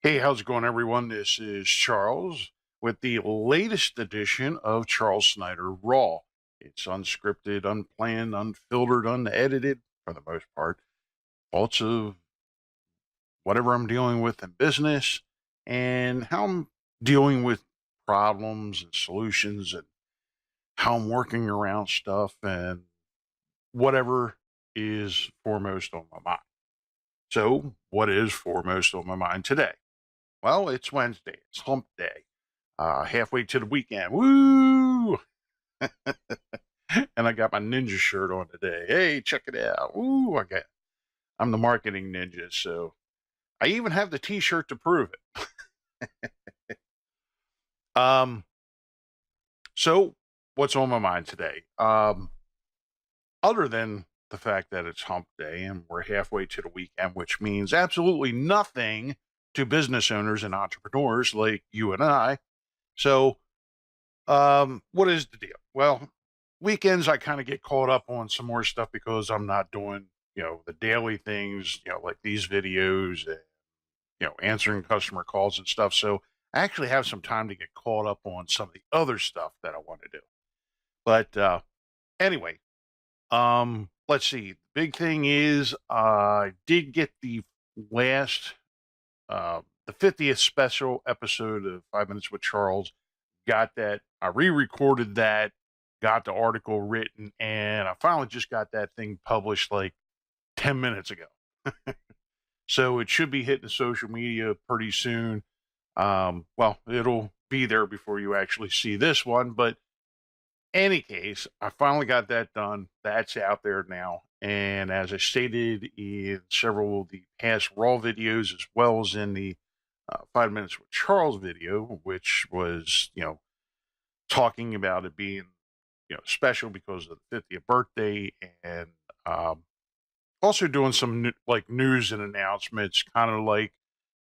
Hey, how's it going, everyone? This is Charles with the latest edition of Charles Snyder Raw. It's unscripted, unplanned, unfiltered, unedited for the most part. Thoughts of whatever I'm dealing with in business and how I'm dealing with problems and solutions and how I'm working around stuff and whatever is foremost on my mind. So, what is foremost on my mind today? Well, it's Wednesday. It's hump day. Halfway to the weekend. Woo! And I got my ninja shirt on today. Hey, check it out. Woo! I'm the marketing ninja, so I even have the t-shirt to prove it. um, so what's on my mind today? Other than the fact that it's hump day and we're halfway to the weekend, which means absolutely nothing to business owners and entrepreneurs like you and I. So, what is the deal? Well, weekends I kind of get caught up on some more stuff because I'm not doing, the daily things, like these videos and, answering customer calls and stuff. So I actually have some time to get caught up on some of the other stuff that I want to do. But anyway, let's see. The big thing is I did get last the 50th special episode of 5 Minutes with Charles. Got that. I re-recorded that, got the article written, and I finally just got that thing published like 10 minutes ago. So it should be hitting social media pretty soon. Well, it'll be there before you actually see this one, but any case, I finally got that done. That's out there now. And as I stated in several of the past Raw videos, as well as in the 5 Minutes with Charles video, which was, talking about it being, special because of the 50th birthday, and um, also doing some like news and announcements, kind of like,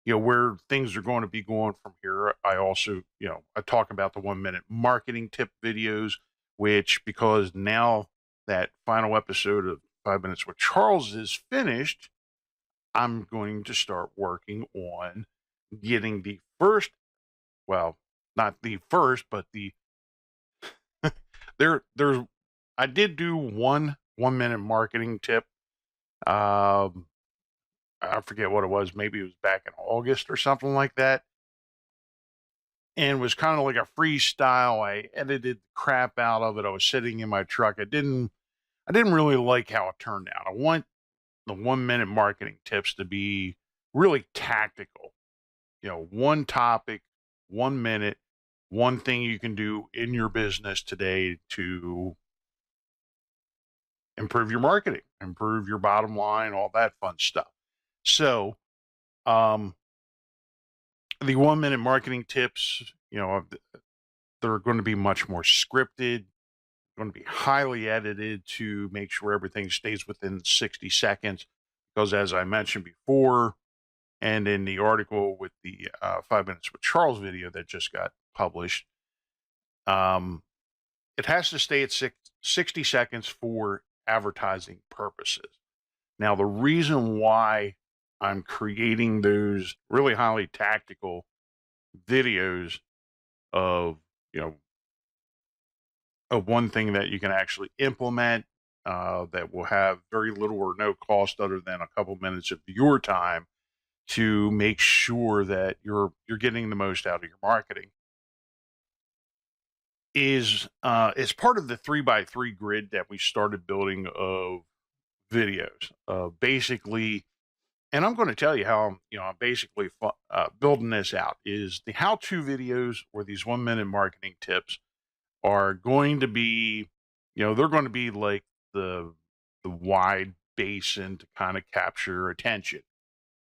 where things are going to be going from here. I also, I talk about the 1 minute marketing tip videos, which because now that final episode of 5 Minutes with Charles is finished, I'm going to start working on getting the first, well, not the first, but there's I did do 1 minute marketing tip. Um, I forget what it was. Maybe it was back in August or something like that. And it was kind of like a freestyle. I edited the crap out of it. I was sitting in my truck. I didn't really like how it turned out. I want the 1 minute marketing tips to be really tactical. One topic, 1 minute, one thing you can do in your business today to improve your marketing, improve your bottom line, all that fun stuff. So, um, the 1 minute marketing tips, they're going to be much more scripted, going to be highly edited to make sure everything stays within 60 seconds. Because as I mentioned before, and in the article with the 5 Minutes with Charles video that just got published, um, it has to stay at 60 seconds for advertising purposes. Now, the reason why I'm creating those really highly tactical videos of, of one thing that you can actually implement that will have very little or no cost other than a couple minutes of your time to make sure that you're getting the most out of your marketing is part of the 3x3 grid that we started building of videos. Basically, and I'm going to tell you how I'm basically building this out. Is the how-to videos or these 1 minute marketing tips are going to be, they're going to be like the wide basin to kind of capture attention.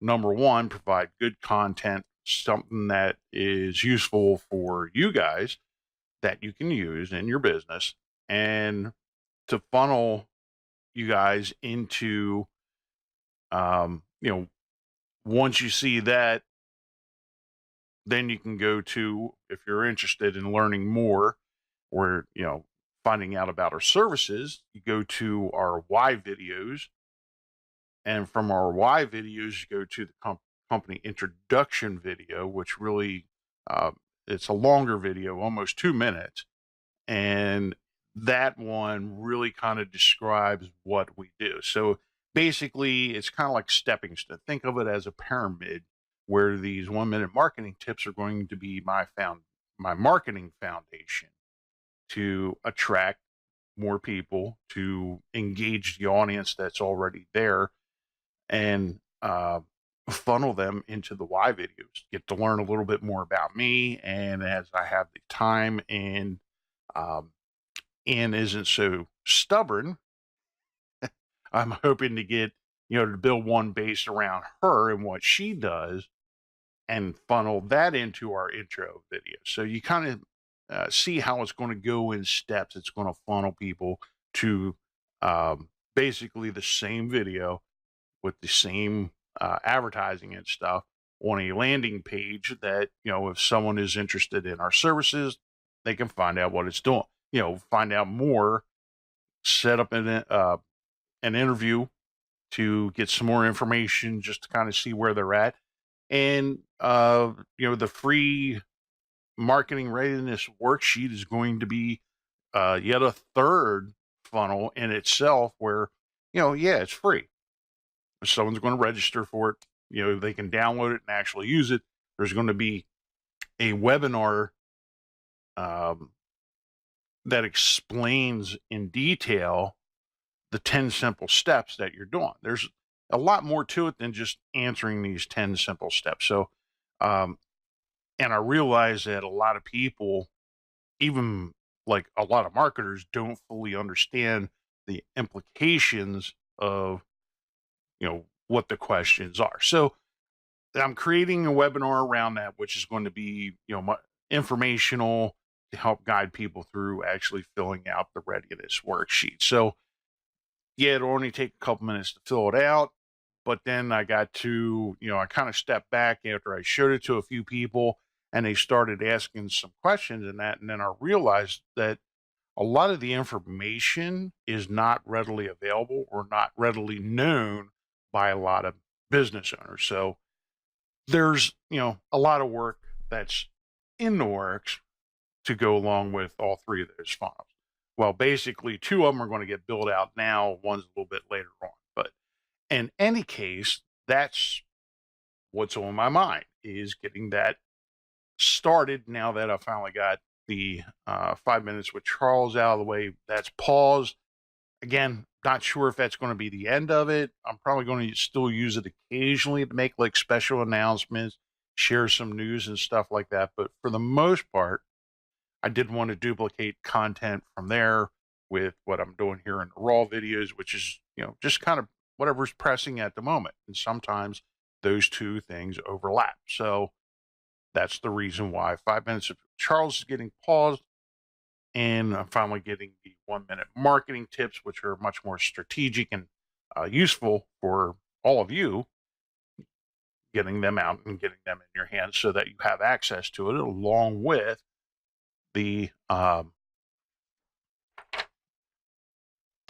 Number one, provide good content, something that is useful for you guys that you can use in your business, and to funnel you guys into, um, you know, once you see that, then you can go to, if you're interested in learning more or, finding out about our services, you go to our why videos. And from our why videos, you go to the company introduction video, which really, it's a longer video, almost 2 minutes. And that one really kind of describes what we do. So basically, it's kind of like stepping stone. Think of it as a pyramid where these 1 minute marketing tips are going to be my marketing foundation to attract more people, to engage the audience that's already there, and funnel them into the why videos. Get to learn a little bit more about me, and as I have the time and Anne isn't so stubborn, I'm hoping to get, to build one based around her and what she does and funnel that into our intro video. So you kind of see how it's going to go in steps. It's going to funnel people to basically the same video with the same advertising and stuff on a landing page that, if someone is interested in our services, they can find out what it's doing, find out more, set up an interview to get some more information just to kind of see where they're at. And, the free marketing readiness worksheet is going to be yet a third funnel in itself where, it's free. If someone's going to register for it, they can download it and actually use it. There's going to be a webinar that explains in detail the 10 simple steps that you're doing. There's a lot more to it than just answering these 10 simple steps. So, and I realize that a lot of people, even like a lot of marketers, don't fully understand the implications of, what the questions are. So I'm creating a webinar around that, which is going to be, informational to help guide people through actually filling out the readiness worksheet. So yeah, it'll only take a couple minutes to fill it out. But then I got to, I kind of stepped back after I showed it to a few people and they started asking some questions and that. And then I realized that a lot of the information is not readily available or not readily known by a lot of business owners. So there's, a lot of work that's in the works to go along with all three of those funnels. Well, basically, two of them are going to get built out now. One's a little bit later on. But in any case, that's what's on my mind, is getting that started now that I finally got the 5 minutes with Charles out of the way. That's paused. Again, not sure if that's going to be the end of it. I'm probably going to still use it occasionally to make like special announcements, share some news and stuff like that. But for the most part, I didn't want to duplicate content from there with what I'm doing here in the Raw videos, which is, just kind of whatever's pressing at the moment. And sometimes those two things overlap. So that's the reason why 5 minutes of Charles is getting paused. And I'm finally getting the 1 minute marketing tips, which are much more strategic and useful for all of you, getting them out and getting them in your hands so that you have access to it, along with the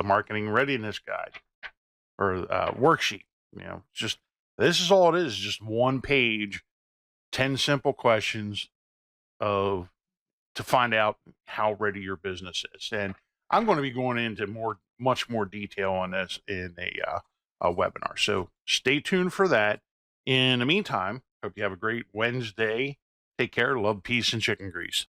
marketing readiness guide or worksheet. Just this is all it is, just one page, 10 simple questions to find out how ready your business is. And I'm going to be going into much more detail on this in a webinar. So stay tuned for that. In the meantime, hope you have a great Wednesday. Take care. Love, peace, and chicken grease.